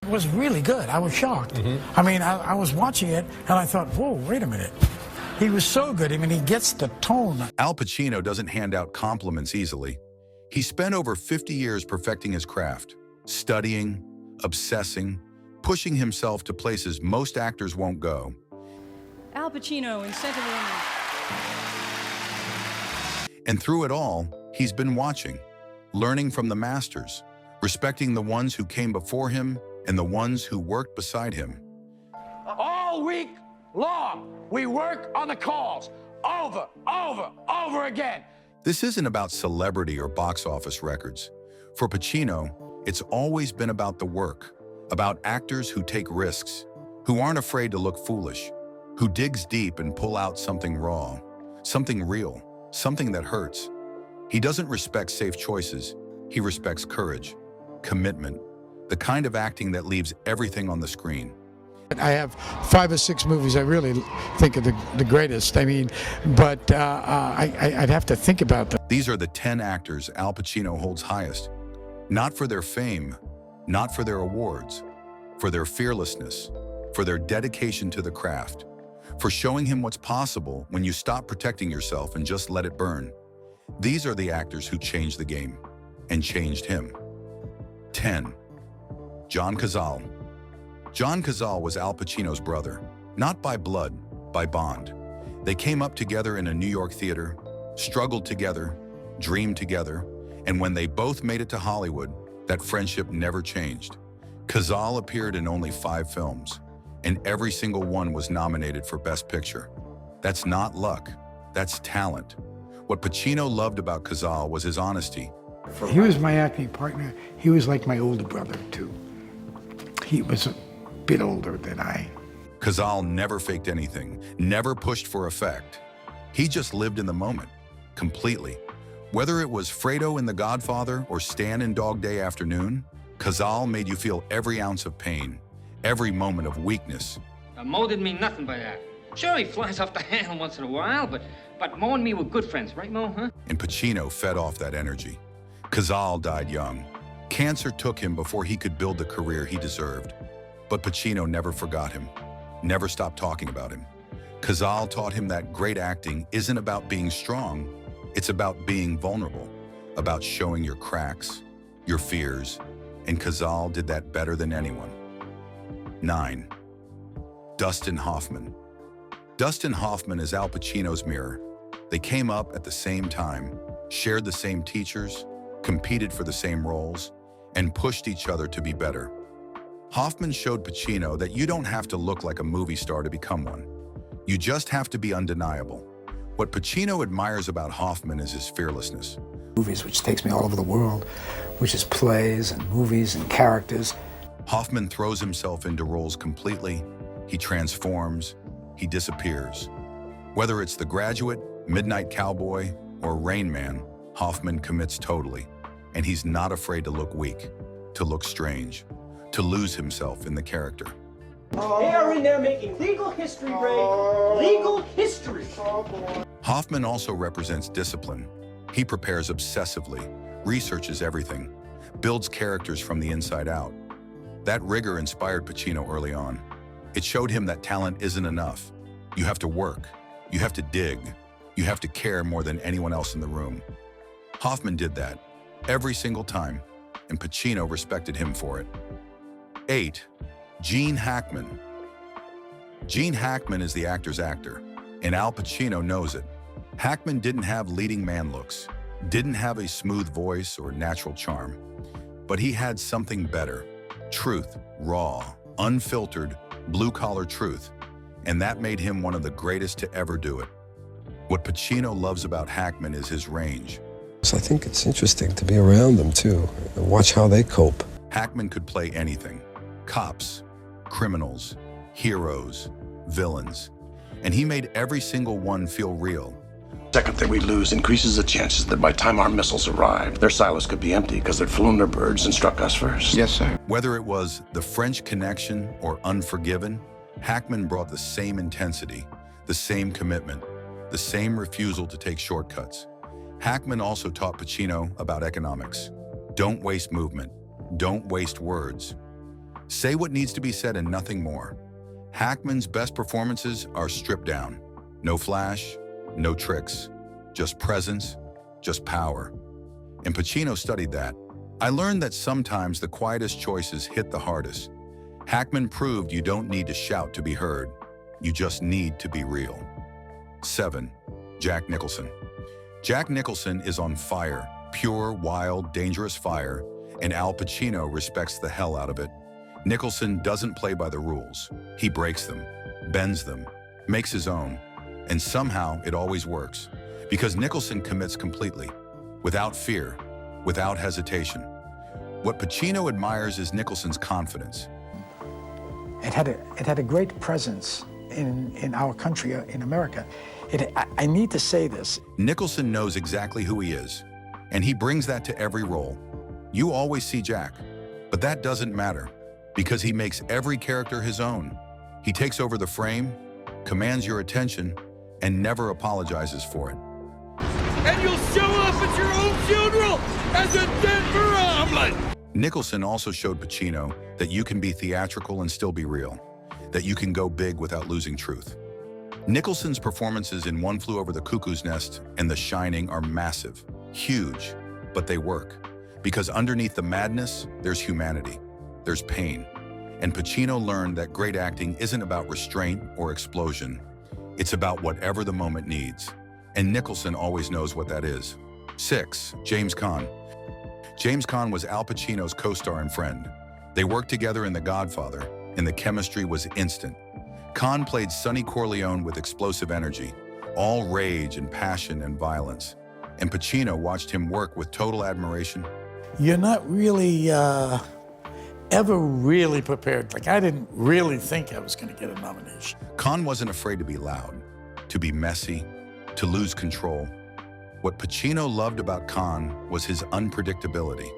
was really good. I was shocked. I mean, I was watching it, and I thought, whoa, wait a minute. He was so good. I mean, he gets the tone. Al Pacino doesn't hand out compliments easily. He spent over 50 years perfecting his craft, studying, obsessing, pushing himself to places most actors won't go. Al Pacino in Scent of a Woman. And through it all, he's been watching, learning from the masters, respecting the ones who came before him and the ones who worked beside him. All week long, we work on the calls, over again. This isn't about celebrity or box office records. For Pacino, it's always been about the work, about actors who take risks, who aren't afraid to look foolish, who digs deep and pull out something raw, something real, something that hurts. He doesn't respect safe choices. He respects courage, commitment, the kind of acting that leaves everything on the screen. I have 5 or 6 movies I really think are the greatest. I mean, but I'd have to think about them. These are the 10 actors Al Pacino holds highest, not for their fame, not for their awards, for their fearlessness, for their dedication to the craft, for showing him what's possible when you stop protecting yourself and just let it burn. These are the actors who changed the game and changed him. 10. John Cazale. John Cazale was Al Pacino's brother, not by blood, by bond. They came up together in a New York theater, struggled together, dreamed together, and when they both made it to Hollywood, that friendship never changed. Cazale appeared in only 5 films, and every single one was nominated for Best Picture. That's not luck, that's talent. What Pacino loved about Cazale was his honesty. He was my acting partner. He was like my older brother, too. He was a bit older than I. Cazale never faked anything, never pushed for effect. He just lived in the moment, completely. Whether it was Fredo in The Godfather or Stan in Dog Day Afternoon, Cazale made you feel every ounce of pain, every moment of weakness. Mo didn't mean nothing by that. Sure, he flies off the handle once in a while, but Mo and me were good friends, right, Mo, huh? And Pacino fed off that energy. Cazale died young. Cancer took him before he could build the career he deserved. But Pacino never forgot him, never stopped talking about him. Cazale taught him that great acting isn't about being strong, it's about being vulnerable, about showing your cracks, your fears, and Cazale did that better than anyone. 9. Dustin Hoffman. Dustin Hoffman is Al Pacino's mirror. They came up at the same time, shared the same teachers, competed for the same roles, and pushed each other to be better. Hoffman showed Pacino that you don't have to look like a movie star to become one. You just have to be undeniable. What Pacino admires about Hoffman is his fearlessness. Movies, which takes me all over the world, which is plays and movies and characters. Hoffman throws himself into roles completely. He transforms, he disappears. Whether it's The Graduate, Midnight Cowboy, or Rain Man, Hoffman commits totally. And he's not afraid to look weak, to look strange, to lose himself in the character. They are in there making legal history, Ray. Legal history. Hoffman also represents discipline. He prepares obsessively, researches everything, builds characters from the inside out. That rigor inspired Pacino early on. It showed him that talent isn't enough. You have to work, you have to dig, you have to care more than anyone else in the room. Hoffman did that every single time, and Pacino respected him for it. 8. Gene Hackman. Gene Hackman is the actor's actor, and Al Pacino knows it. Hackman didn't have leading man looks, didn't have a smooth voice or natural charm, but he had something better. Truth, raw, unfiltered, blue-collar truth, and that made him one of the greatest to ever do it. What Pacino loves about Hackman is his range. So I think it's interesting to be around them too, and watch how they cope. Hackman could play anything. Cops, criminals, heroes, villains. And he made every single one feel real. Second that we lose increases the chances that by the time our missiles arrive, their silos could be empty because they'd flown their birds and struck us first. Yes, sir. Whether it was The French Connection or Unforgiven, Hackman brought the same intensity, the same commitment, the same refusal to take shortcuts. Hackman also taught Pacino about economics. Don't waste movement. Don't waste words. Say what needs to be said and nothing more. Hackman's best performances are stripped down. No flash, no tricks, just presence, just power. And Pacino studied that. I learned that sometimes the quietest choices hit the hardest. Hackman proved you don't need to shout to be heard. You just need to be real. 7. Jack Nicholson. Jack Nicholson is on fire, pure, wild, dangerous fire, and Al Pacino respects the hell out of it. Nicholson doesn't play by the rules. He breaks them, bends them, makes his own, and somehow it always works. Because Nicholson commits completely, without fear, without hesitation. What Pacino admires is Nicholson's confidence. It had a great presence in our country, in America. I need to say this. Nicholson knows exactly who he is, and he brings that to every role. You always see Jack, but that doesn't matter, because he makes every character his own. He takes over the frame, commands your attention, and never apologizes for it. And you'll show up at your own funeral as a Denver omelet! Nicholson also showed Pacino that you can be theatrical and still be real, that you can go big without losing truth. Nicholson's performances in One Flew Over the Cuckoo's Nest and The Shining are massive, huge, but they work. Because underneath the madness, there's humanity, there's pain. And Pacino learned that great acting isn't about restraint or explosion. It's about whatever the moment needs. And Nicholson always knows what that is. 6. James Caan. James Caan was Al Pacino's co-star and friend. They worked together in The Godfather, and the chemistry was instant. Caan played Sonny Corleone with explosive energy, all rage and passion and violence. And Pacino watched him work with total admiration. You're not really ever really prepared. Like, I didn't really think I was going to get a nomination. Caan wasn't afraid to be loud, to be messy, to lose control. What Pacino loved about Caan was his unpredictability.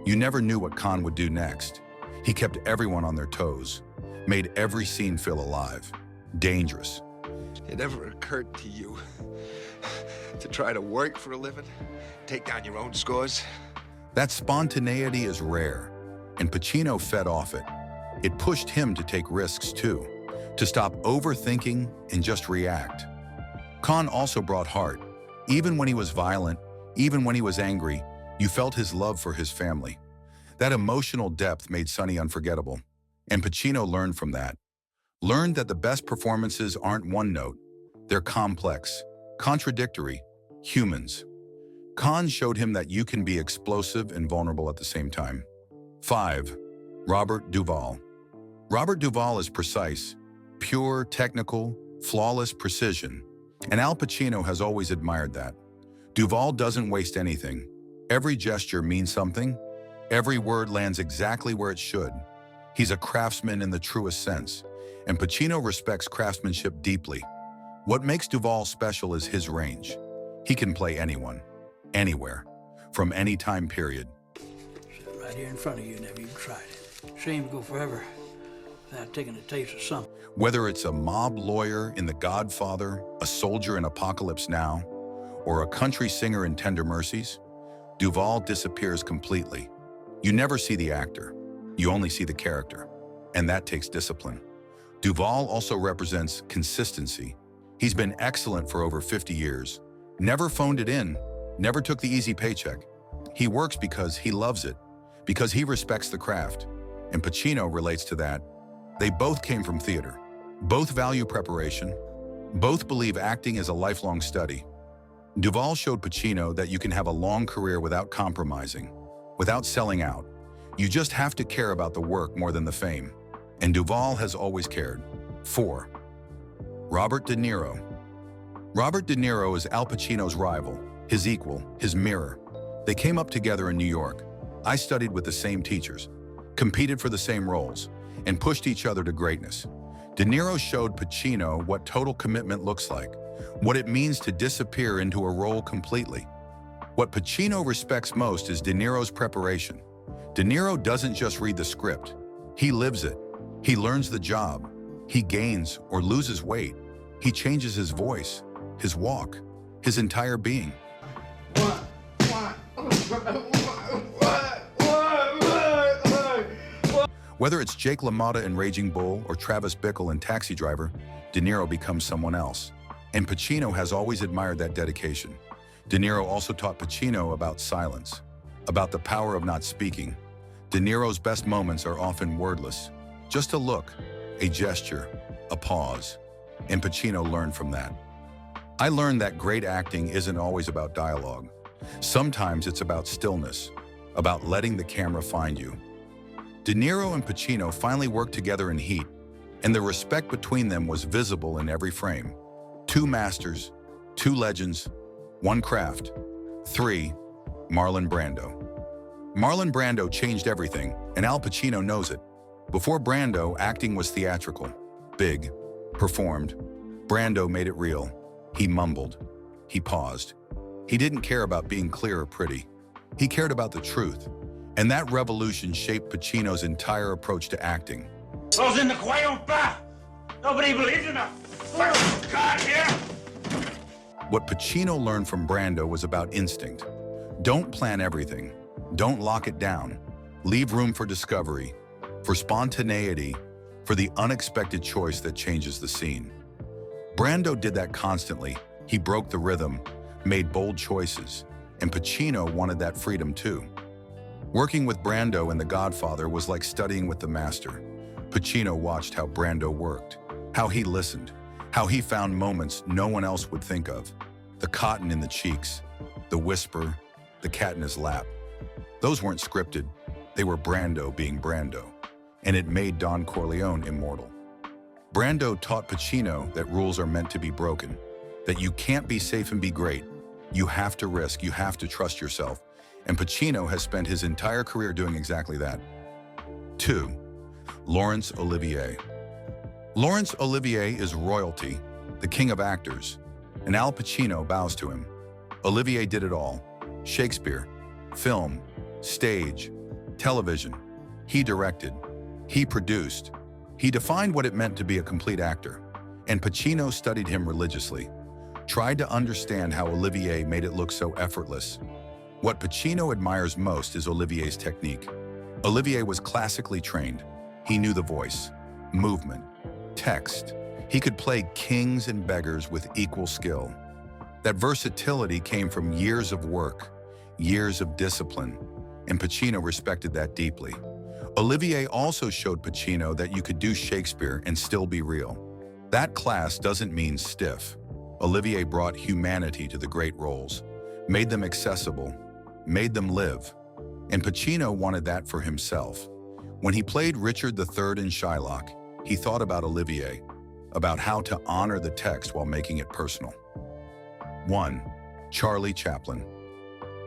You never knew what Caan would do next. He kept everyone on their toes, made every scene feel alive, dangerous. It ever occurred to you to try to work for a living, take down your own scores? That spontaneity is rare, and Pacino fed off it. It pushed him to take risks too, to stop overthinking and just react. Caan also brought heart. Even when he was violent, even when he was angry, you felt his love for his family. That emotional depth made Sonny unforgettable. And Pacino learned from that. Learned that the best performances aren't one note. They're complex, contradictory, humans. Caan showed him that you can be explosive and vulnerable at the same time. 5. Robert Duvall. Robert Duvall is precise, pure, technical, flawless precision. And Al Pacino has always admired that. Duvall doesn't waste anything. Every gesture means something. Every word lands exactly where it should. He's a craftsman in the truest sense, and Pacino respects craftsmanship deeply. What makes Duvall special is his range. He can play anyone, anywhere, from any time period. Right here in front of you, never even tried it. Shame to go forever without taking a taste of something. Whether it's a mob lawyer in The Godfather, a soldier in Apocalypse Now, or a country singer in Tender Mercies, Duvall disappears completely. You never see the actor. You only see the character, and that takes discipline. Duvall also represents consistency. He's been excellent for over 50 years. Never phoned it in, never took the easy paycheck. He works because he loves it, because he respects the craft. And Pacino relates to that. They both came from theater. Both value preparation. Both believe acting is a lifelong study. Duvall showed Pacino that you can have a long career without compromising, without selling out. You just have to care about the work more than the fame. And Duvall has always cared. 4. Robert De Niro. Robert De Niro is Al Pacino's rival, his equal, his mirror. They came up together in New York. I studied with the same teachers, competed for the same roles, and pushed each other to greatness. De Niro showed Pacino what total commitment looks like, what it means to disappear into a role completely. What Pacino respects most is De Niro's preparation. De Niro doesn't just read the script. He lives it. He learns the job. He gains or loses weight. He changes his voice, his walk, his entire being. Whether it's Jake LaMotta in Raging Bull or Travis Bickle in Taxi Driver, De Niro becomes someone else. And Pacino has always admired that dedication. De Niro also taught Pacino about silence, about the power of not speaking. De Niro's best moments are often wordless. Just a look, a gesture, a pause. And Pacino learned from that. I learned that great acting isn't always about dialogue. Sometimes it's about stillness, about letting the camera find you. De Niro and Pacino finally worked together in Heat, and the respect between them was visible in every frame. Two masters, two legends, one craft. 3. Marlon Brando. Marlon Brando changed everything, and Al Pacino knows it. Before Brando, acting was theatrical, big, performed. Brando made it real. He mumbled. He paused. He didn't care about being clear or pretty. He cared about the truth. And that revolution shaped Pacino's entire approach to acting. Those in the croyons pas. Nobody believes in us. God here. What Pacino learned from Brando was about instinct. Don't plan everything. Don't lock it down. Leave room for discovery, for spontaneity, for the unexpected choice that changes the scene. Brando did that constantly. He broke the rhythm, made bold choices, and Pacino wanted that freedom too. Working with Brando in The Godfather was like studying with the master. Pacino watched how Brando worked, how he listened, how he found moments no one else would think of. The cotton in the cheeks, the whisper, the cat in his lap. Those weren't scripted. They were Brando being Brando, and it made Don Corleone immortal. Brando taught Pacino that rules are meant to be broken, that you can't be safe and be great. You have to risk, you have to trust yourself. And Pacino has spent his entire career doing exactly that. 2. Laurence Olivier. Laurence Olivier is royalty, the king of actors, and Al Pacino bows to him. Olivier did it all. Shakespeare, film, stage, television. He directed, he produced, he defined what it meant to be a complete actor. And Pacino studied him religiously, tried to understand how Olivier made it look so effortless. What Pacino admires most is Olivier's technique. Olivier was classically trained. He knew the voice, movement, text. He could play kings and beggars with equal skill. That versatility came from years of work, years of discipline, and Pacino respected that deeply. Olivier also showed Pacino that you could do Shakespeare and still be real. That class doesn't mean stiff. Olivier brought humanity to the great roles, made them accessible, made them live. And Pacino wanted that for himself. When he played Richard III in Shylock, he thought about Olivier, about how to honor the text while making it personal. 1. Charlie Chaplin.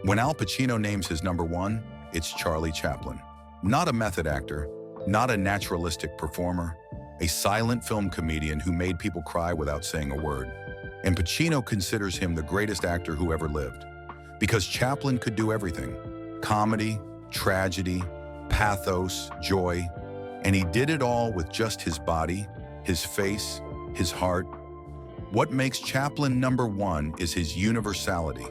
When Al Pacino names his number one, it's Charlie Chaplin. Not a method actor, not a naturalistic performer, a silent film comedian who made people cry without saying a word. And Pacino considers him the greatest actor who ever lived. Because Chaplin could do everything. Comedy, tragedy, pathos, joy. And he did it all with just his body, his face, his heart. What makes Chaplin number one is his universality.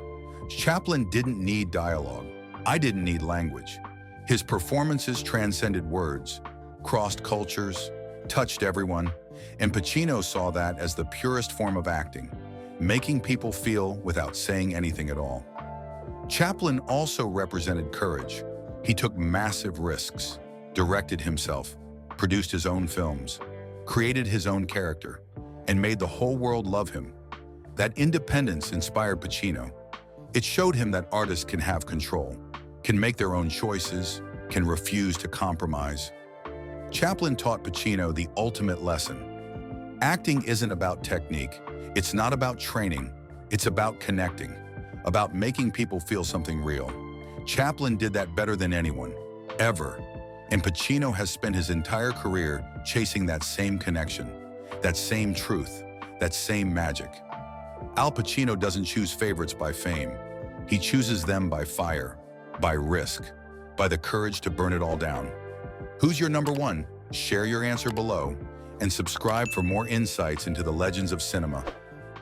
Chaplin didn't need dialogue. I didn't need language. His performances transcended words, crossed cultures, touched everyone, and Pacino saw that as the purest form of acting, making people feel without saying anything at all. Chaplin also represented courage. He took massive risks, directed himself, produced his own films, created his own character, and made the whole world love him. That independence inspired Pacino. It showed him that artists can have control, can make their own choices, can refuse to compromise. Chaplin taught Pacino the ultimate lesson. Acting isn't about technique. It's not about training. It's about connecting, about making people feel something real. Chaplin did that better than anyone, ever. And Pacino has spent his entire career chasing that same connection, that same truth, that same magic. Al Pacino doesn't choose favorites by fame. He chooses them by fire, by risk, by the courage to burn it all down. Who's your number one? Share your answer below and subscribe for more insights into the legends of cinema.